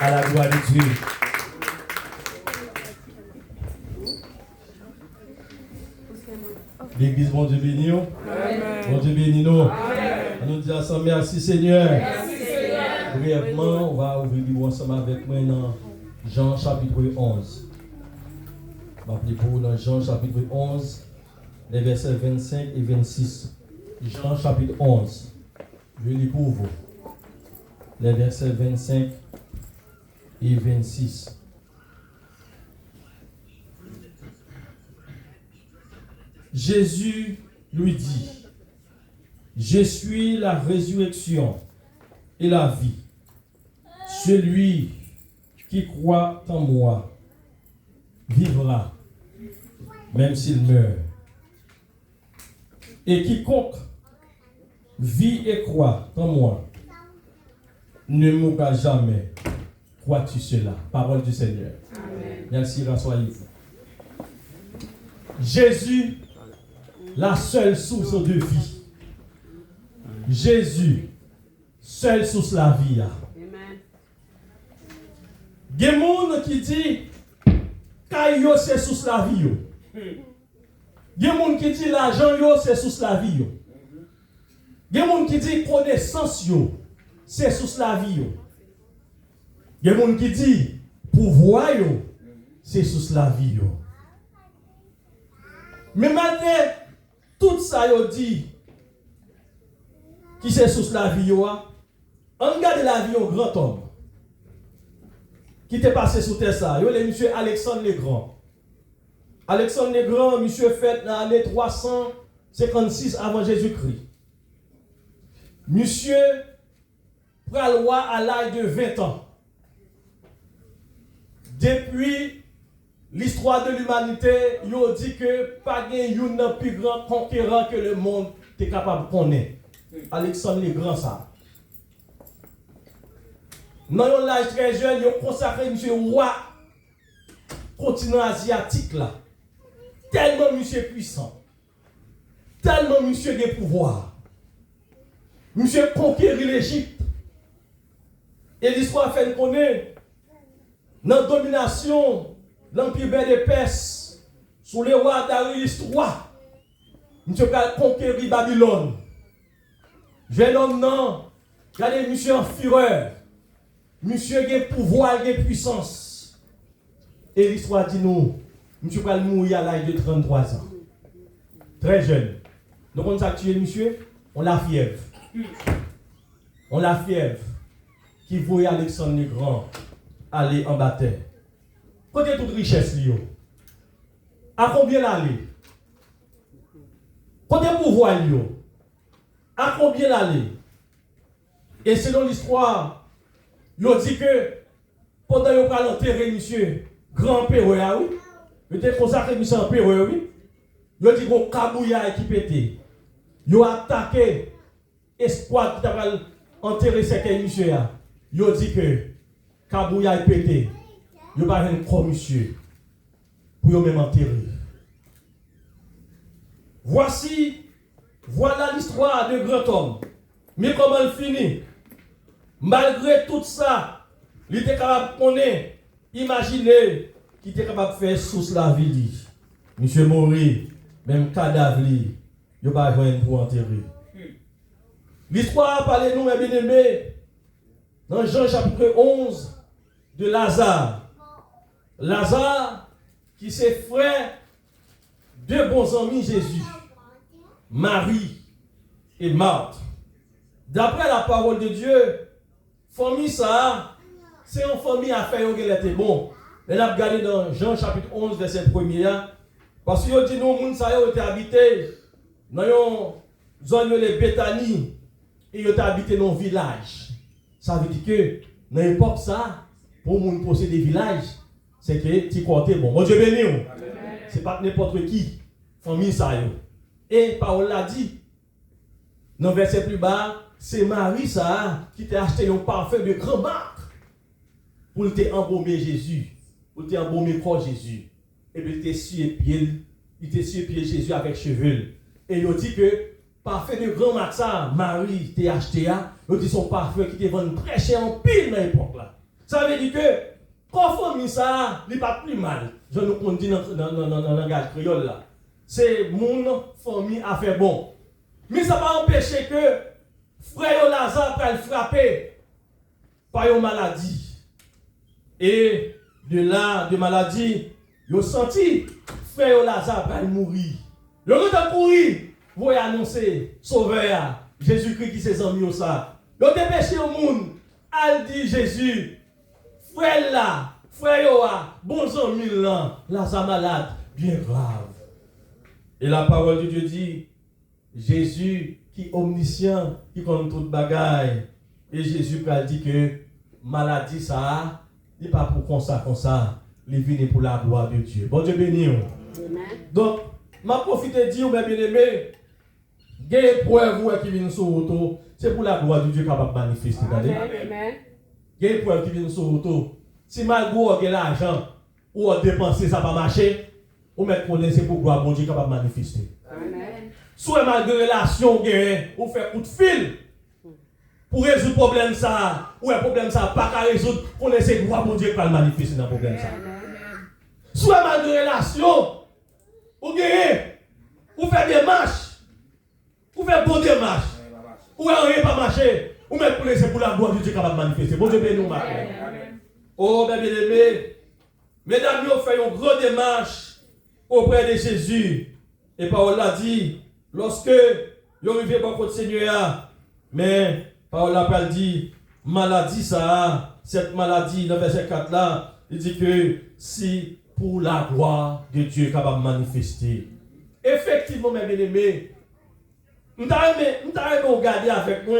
À la gloire de Dieu. L'église, bon Dieu béni. Bon Dieu béni nous. On nous dit ensemble, merci Seigneur. Merci Seigneur. Brièvement, on va ouvrir le livre ensemble avec moi dans Jean chapitre 11. On va appeler pour vous dans Jean chapitre 11, les versets 25 et 26. Jean chapitre 11. Je lis pour vous. Les versets 25 et 26. Jésus lui dit, je suis la résurrection et la vie. Celui qui croit en moi vivra, même s'il meurt. Et quiconque vit et croit en moi ne mourra jamais. Crois-tu cela? Parole du Seigneur. Amen. Merci, rassoyez-vous. Jésus, la seule source de vie. Jésus, seule source de la vie. Il y a des gens qui disent que c'est source de la vie. Il y a des gens qui disent l'argent c'est source de la vie. Il y a des gens qui disent connaissance c'est source de la vie. Il y a des gens qui disent pouvoir c'est source de la vie. Mais malgré tout ça, yo dit qui c'est sous la vie, on regarde la vie au grand homme qui était passé sous terre ça. Le monsieur Alexandre le Grand. Alexandre le Grand, monsieur fait dans l'année 356 avant Jésus-Christ. Monsieur prend le roi à l'âge de 20 ans. Depuis l'histoire de l'humanité, il dit que pas de plus grand conquérant que le monde est capable de connaître. Alexandre le Grand ça. Dans l'âge très jeune, il a consacré monsieur roi continent asiatique là. Tellement monsieur puissant. Tellement monsieur de pouvoir. Monsieur conquérir l'Égypte. Et l'histoire fait connaître dans la domination l'empire des Perses, sous le roi Darius III, monsieur a conquéri Babylone. Jeune homme, non, regardez, monsieur en fureur, monsieur a pouvoir, a puissance. Et l'histoire dit nous, monsieur va mourir à l'âge de 33 ans. Très jeune. Donc on a tué monsieur, on l'a fièvre. On l'a fièvre qui voyait Alexandre le Grand aller en bataille. Côté toute richesse, à combien l'aller? Côté pouvoir, à combien l'aller? Et selon l'histoire, il dit que pendant qu'il a enterré monsieur, grand père, oui, il était consacré monsieur en père, oui, il dit qu'on kabouya qui pétait. Il a attaqué espoir qui a enterré ce monsieur. Il dit que kabouya pété. Il n'y a pas un monsieur pour même enterrer. Voilà l'histoire de grand homme. Mais comment elle finit? Malgré tout ça, il était capable de connaître, imaginer qu'il était capable de faire sous la vie. Monsieur mourir, même cadavre, il n'y a pas un pour enterrer. L'histoire parle nous, mes bien-aimés, dans Jean chapitre 11, de Lazare. Lazare, qui c'est frère de bons amis Jésus, Marie et Marthe. D'après la parole de Dieu, famille ça, c'est une famille à faire qui était bon. Elle a regardé dans Jean chapitre 11, verset 1er, parce que dit nous, les gens ont été habités dans une zone de Béthanie et ils ont habité dans un village. Ça veut dire que dans l'époque ça, pour les gens posséder des villages, c'est que tu comptes bon. Mon Dieu béni. C'est pas n'importe qui. Famille ça. Et Paul l'a dit. Dans le verset plus bas, c'est Marie ça qui t'a acheté un parfum de grande marque pour te embaumer Jésus, pour te embaumer corps Jésus. Et puis il t'a sué pied Jésus avec cheveux. Et il dit que parfum de grande marque ça, Marie t'a acheté il dit son parfum qui te vend très cher en pile dans l'époque là. Ça veut dire que, quand famille ça, il n'est pas plus mal. Je nous dis dans le langage créole là. C'est mon famille a fait bon. Mais ça va empêcher que frère Lazare va le frapper par une maladie. Et de là, de maladie, ils ont senti frère Lazare va mourir. Le temps courir, vous annoncer sauveur Jésus-Christ qui s'est amis au ça. Ils ont dépêché au monde. Elle dit Jésus, frère là, frère Yoa, bon ami là, Lazare malade, bien grave. Et la parole de Dieu dit, Jésus qui est omniscient, qui connaît toute bagaille. Et Jésus a dit que maladie ça, il n'est pas pour comme ça, il vient pour la gloire de Dieu. Bon Dieu béni. Donc, ma profite de dire, mes bien-aimés, il y a des preuves qui viennent sur l'auto, c'est pour la gloire de Dieu capable de manifester. Il y a des preuves qui viennent sur l'auto. Si malgré vous avez l'argent ou vous dépensez, ça ne va pas marcher, vous mettez pour laisser pour gloire de Dieu capable de manifester. Soit malgré relation, vous faites coup de fil pour résoudre le problème ça, ou un problème ça pas qu'à résoudre, pour laisser gloire de Dieu qui va le manifester dans le problème ça. Soit malgré relation, vous faites des marches, vous faites bonne démarche, ou rien pas marcher, ou mettre pour laisser pour la gloire de Dieu capable de manifester. Bon Dieu béni nous maintenant. Oh bien aimé, mesdames, nous faisons une grande démarche auprès de Jésus. Et Paul l'a dit, lorsque vous arrivez au côté Seigneur, mais Paul l'a dit, maladie ça, cette maladie, dans verset 4 là, il dit que si pour la gloire de Dieu est capable de manifester. Effectivement, mes bien-aimés, nous avons regardé avec moi.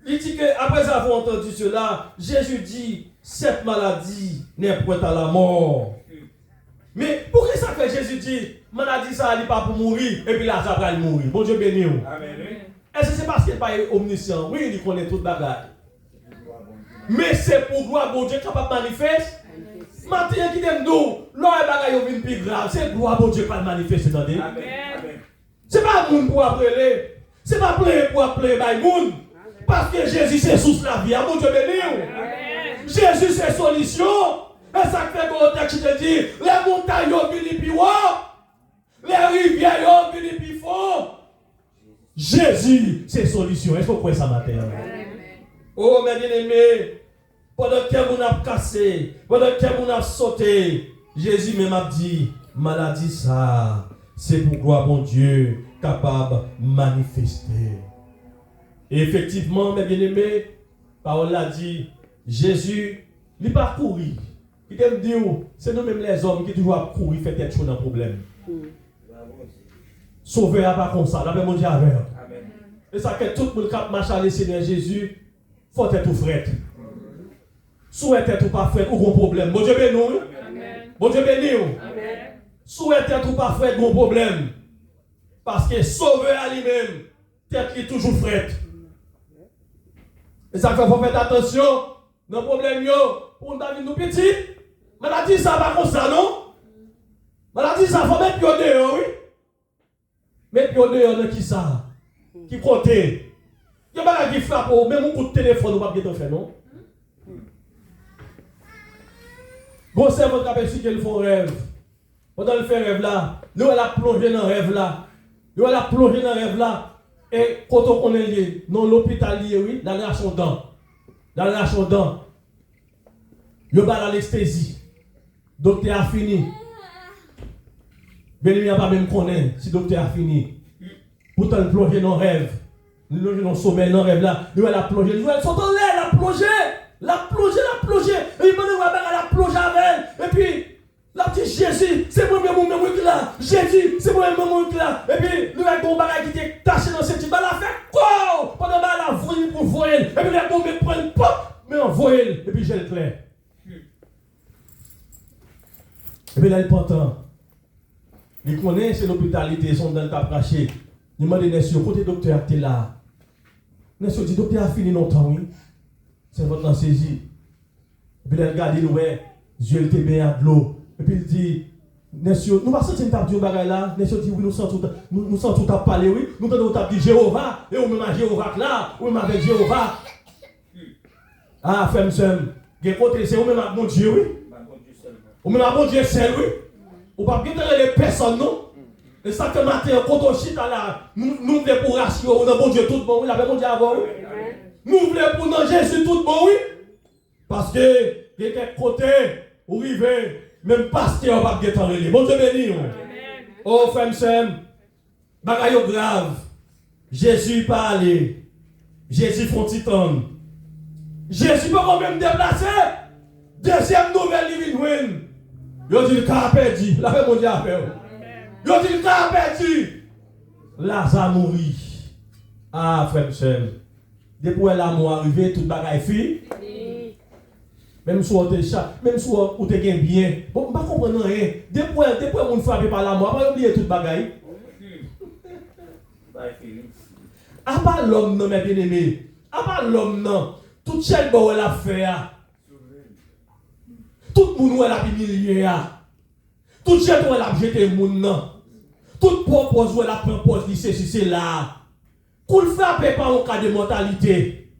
Il dit que après avoir entendu cela, Jésus dit, cette maladie n'est point à la mort. Mais pourquoi ça fait Jésus dit, maladie ça n'est pas pour mourir, et puis là ça va mourir. Bon Dieu béni. Est-ce que c'est parce qu'il n'est pas omniscient? Oui, il connaît toute bagarre. Mais c'est pour gloire bon Dieu capable de manifester. Maintenant qui t'aime d'où, l'autre bagaille est plus grave, c'est gloire bon Dieu qui va manifester. C'est pas moun pour appeler, c'est pas plein pour appeler by moun. Parce que Jésus c'est source la vie. Bon Dieu béni. Jésus c'est solution. Et ça fait que le texte te dit, les montagnes ont venu plus haut, les rivières ont venu plus fort. Jésus c'est solution. Est-ce que vous croyez ça matin? Oh mes bien-aimés, pendant que vous avez cassé, pendant que vous avez sauté, Jésus même a dit, maladie ça, c'est pour gloire mon Dieu capable de manifester. Et effectivement, mes bien-aimés, parole l'a dit, Jésus, il n'a pas couru. Il aime dire, c'est nous-mêmes les hommes qui toujours courir, faire quelque chose dans le problème. Sauver pas comme ça, la paix mon Dieu avec. Et ça que tout le monde qui marche à le Seigneur Jésus, il faut être tout frais. Souhaite être tout pas frais, ou gros problème. Bon Dieu béni. Bon Dieu béni. Souhaite être tout pas frais, gros problème. Parce que sauver à lui-même, tête qui est toujours frais. Et ça fait faut faire attention dans le problème pour nous nous petits. Maladie ça va comme ça non? Maladie ça faut mettre pied dehors oui. Mettre pied dehors dans qui ça? Qui côté? Il y a pas qui frappe même un coup de téléphone ou pas bien faire non? Bon cerveau qui aperçu qu'elle font rêve. Pendant le fait rêve là, nous elle a plongé dans rêve là. Nous elle a plongé dans rêve là. Et quand on est lié, dans l'hôpital lié, oui, dans la nation dent. Dans la nation dent. Il y a l'anesthésie. Docteur a fini. Ben, il n'y a pas même connaître si docteur a fini. Pourtant, il plonge dans le rêve. Il plonge dans le sommeil, dans le rêve là. Nous, elle a plongé. Nous, elle sont en l'air, elle a plongé. La plongé. Et il m'a dit, elle a plongé avec elle. Et puis, la petite Jésus, c'est moi-même qui là. Jésus, c'est moi-même qui là. Et puis, nous avons un bagage qui était taché dans cette balle. Elle a fait quoi? Pendant qu'elle a voulu pour voir elle. Et puis, elle a tombé pour une pop. Mais on voit elle. Et puis, j'ai le clair. Et puis là, il portant. Il connaît, c'est l'hôpitalité, son dans le tap caché. Il m'a dit, Nessio, côté docteur, tu es là. Nessio dit, docteur a fini longtemps, oui. C'est votre saisie. Et puis, il regarde, il ouais, Dieu était bien à de l'eau. Et puis, il dit, Nessio, nous ne sentons pas Dieu bagaille là. Nessio dit, oui, nous sentons tout à parler, oui. Nous avons dit Jéhovah, et on même à Jéhovah là, ou même avec Jéhovah. Ah, femme, Gen côté c'est ou même à mon Dieu oui. Ou même à mon Dieu seul oui. Ou pas bien les personnes non. Et ça que matin quand on chita là, nous voulons pour ratio, on a bon Dieu tout bon oui, la bon Dieu avant oui. Nous voulons pour non Jésus tout bon oui. Parce que il y a quelques côtés où river même pasteur pas bien relé. Bon Dieu béni. Oh frère Sam, bagaille grave. Jésus parle. Jésus font titan. Jésus peut quand même déplacer. Deuxième nouvelle il vient. Yo dit le cas perdu, la paix mon Dieu a fait. Yo dit le cas perdu. Lazare mourit. Ah frère Sam. Depuis l'amour arrivé toute bagaille fille. Même si on te chat, même si on te gagne bien. Bon, pas comprendre rien. Depuis on frappé par l'amour, pas oublier toute bagaille. À part l'homme non mes bien-aimés. À part l'homme non, tout chaque bon elle a fait. Tout le monde elle a humilié. Tout chaque elle a jeté monde non. Tout propose elle a propose lycée c'est là. Qu'on frappe par un cas de mortalité.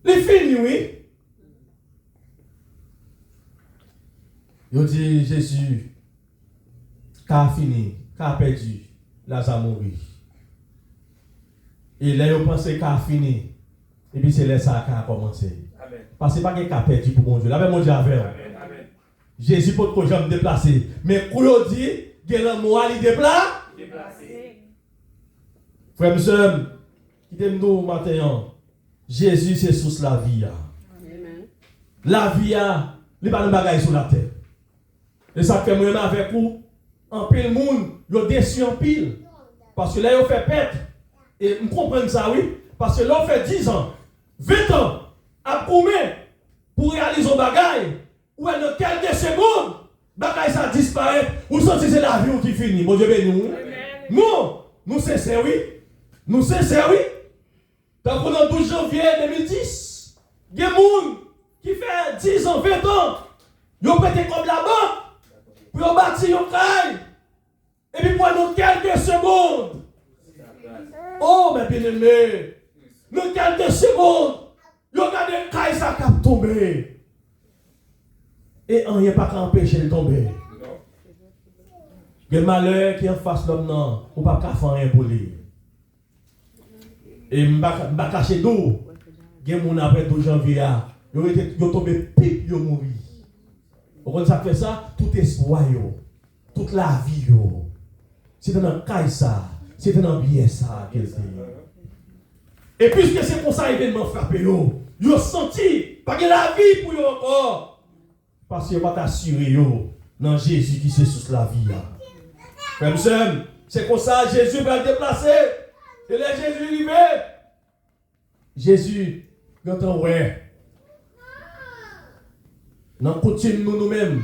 Les fini oui. Yo dit Jésus, qu'a fini, qu'a perdu, Lazare mourit. Et là, yo pense qu'a fini. Et puis c'est là ça qu'a commencé. Parce que pas qu'a perdu pour mon Dieu. Là, mon Dieu avait. Jésus peut que jamais déplacer. Mais quand on dit, il y a un mot à lui déplacer. Frère et sœur, qui t'aime nous matin, Jésus c'est source la vie. La vie, il n'y a pas de bagaille sur la terre. Et ça fait moi avec vous, en pile monde, yo déçu en pile. Parce que là, yo fait pète. Et vous comprenez ça, oui? Parce que là, on fait 10 ans, 20 ans, à combien pour réaliser un bagaille, ou dans quelques secondes, bagaille ça disparaît, ou sentez c'est la vie qui finit. Mon Dieu béni nous. Nous c'est oui. Nous c'est oui. Donc, on est 12 janvier 2010. Il y a des gens qui fait 10 ans, 20 ans, ils ont pété comme la banque. Pour bâtir un caille. Et puis pendant quelques secondes. Oh, mes bien-aimés. Dans quelques secondes. Vous regardez le caille, ça cap tomber. Et on n'y a pas qu'à empêcher de tomber. Il y a le malheur qui est en face de l'homme, non. On ne peut pas faire rien pour lui. Et je ne vais pas cacher d'eau. Il y a des gens après 12 janvier. Ils ont tombé pipe, ils ont mouru. Quand ça fait ça, tout espoir, toute la vie, c'est dans le caille ça, c'est dans le bien ça. Et puisque c'est pour ça l'événement frappé, ils ont senti, pas que la vie pour eux encore. Parce qu'ils vont t'assurer, dans Jésus qui c'est sous la vie. Frère, c'est comme ça, Jésus va déplacer. Et là, Jésus arrivé. Jésus, quand on ouais. Nous continuons nous-mêmes.